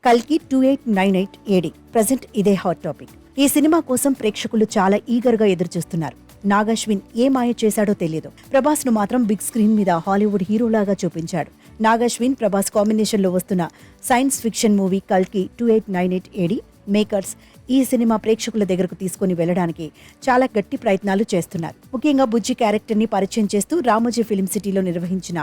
కల్కి 2898 AD present ఇదే hot topic. ఈ సినిమా కోసం ప్రేక్షకులు చాలా ఈగర్గా ఎదురుచూస్తున్నారు. నాగశ్విన్ ఏ మాయ చేశాడో తెలియదు. ప్రభాస్ ను మాత్రం బిగ్ స్క్రీన్ మీద హాలీవుడ్ హీరోలాగా చూపించాడు. నాగశ్విన్ ప్రభాస్ కాంబినేషన్ లో వస్తున్న సైన్స్ ఫిక్షన్ మూవీ కల్కి 2898 ఏడి మేకర్స్ ఈ సినిమా ప్రేక్షకుల దగ్గరకు తీసుకుని వెళ్లడానికి చాలా గట్టి ప్రయత్నాలు చేస్తున్నారు. ముఖ్యంగా బుజ్జి క్యారెక్టర్ ని పరిచయం చేస్తూ రామోజీ ఫిల్మ్ సిటీలో నిర్వహించిన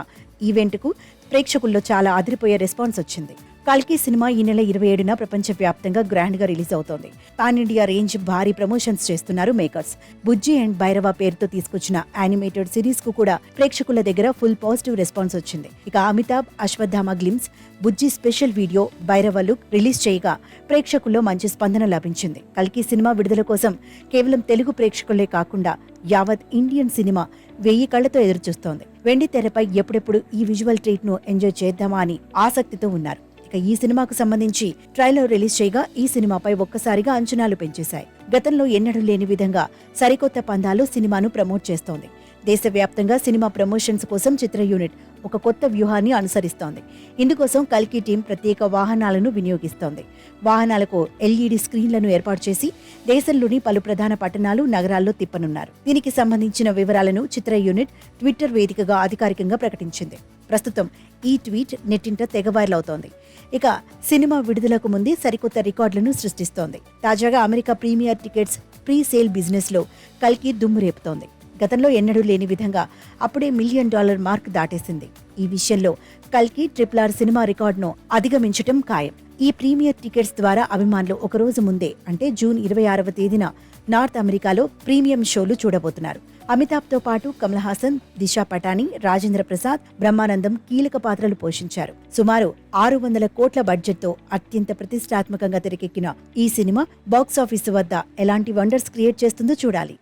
ఈవెంట్ కు ప్రేక్షకుల్లో చాలా అదిరిపోయే రెస్పాన్స్ వచ్చింది. కల్కి సినిమా ఈ నెల 27న ప్రపంచవ్యాప్తంగా గ్రాండ్ గా రిలీజ్ అవుతోంది. పాన్ ఇండియా రేంజ్ భారీ ప్రమోషన్స్ చేస్తున్నారు మేకర్స్. బుజ్జి అండ్ భైరవ పేరుతో తీసుకొచ్చిన యానిమేటెడ్ సిరీస్ కు కూడా ప్రేక్షకుల దగ్గర ఫుల్ పాజిటివ్ రెస్పాన్స్ వచ్చింది. ఇక Amitabh Ashwatthama glimpse Bujji special video Bhairava look release చేయగా ప్రేక్షకుల్లో మంచి స్పందన లభించింది. కల్కి సినిమా విడుదల కోసం కేవలం తెలుగు ప్రేక్షకులే కాకుండా యావత్ ఇండియన్ సినిమా 1000 కళ్లతో ఎదురుచూస్తోంది. వెండి తెరపై ఎప్పుడెప్పుడు ఈ విజువల్ ట్రీట్ ను ఎంజాయ్ చేద్దామా అని ఆసక్తితో ఉన్నారు. ఇక ఈ సినిమాకు సంబంధించి ట్రైలర్ రిలీజ్ చేయగా ఈ సినిమాపై ఒక్కసారిగా అంచనాలు పెంచేశాయి. గతంలో ఎన్నడూ లేని విధంగా సరికొత్త పందాలు సినిమాను ప్రమోట్ చేస్తోంది. దేశవ్యాప్తంగా సినిమా ప్రమోషన్స్ కోసం చిత్ర యూనిట్ ఒక కొత్త వ్యూహాన్ని అనుసరిస్తోంది. ఇందుకోసం కల్కి టీం ప్రత్యేక వాహనాలను వినియోగిస్తోంది. వాహనాలకు LED స్క్రీన్లను ఏర్పాటు చేసి దేశంలోని పలు ప్రధాన పట్టణాలు నగరాల్లో తిప్పనున్నారు. దీనికి సంబంధించిన వివరాలను చిత్ర యూనిట్ ట్విట్టర్ వేదికగా అధికారికంగా ప్రకటించింది. ప్రస్తుతం ఈ ట్వీట్ నెట్టింట తెగ వైరల్ అవుతోంది. ఇక సినిమా విడుదలకు ముందే సరికొత్త రికార్డులను సృష్టిస్తోంది. తాజాగా America premier tickets pre sale business లో కల్కి దుమ్ము రేపుతోంది. గతంలో ఎన్నడూ లేని విధంగా అప్పుడే $1 మిలియన్ మార్క్ దాటేసింది. ఈ విషయంలో కల్కి RRR సినిమా రికార్డును అధిగమించటం ఖాయం. ఈ ప్రీమియర్ టికెట్స్ ద్వారా అభిమానులు ఒకరోజు ముందే అంటే జూన్ 26వ తేదీన నార్త్ అమెరికాలో ప్రీమియం షోలు చూడబోతున్నారు. అమితాబ్ తో పాటు కమల్ హాసన్, దిశా పటాని, రాజేంద్ర ప్రసాద్, బ్రహ్మానందం కీలక పాత్రలు పోషించారు. సుమారు 600 కోట్ల బడ్జెట్ తో అత్యంత ప్రతిష్టాత్మకంగా తెరకెక్కిన ఈ సినిమా బాక్సాఫీసు వద్ద ఎలాంటి వండర్స్ క్రియేట్ చేస్తుందో చూడాలి.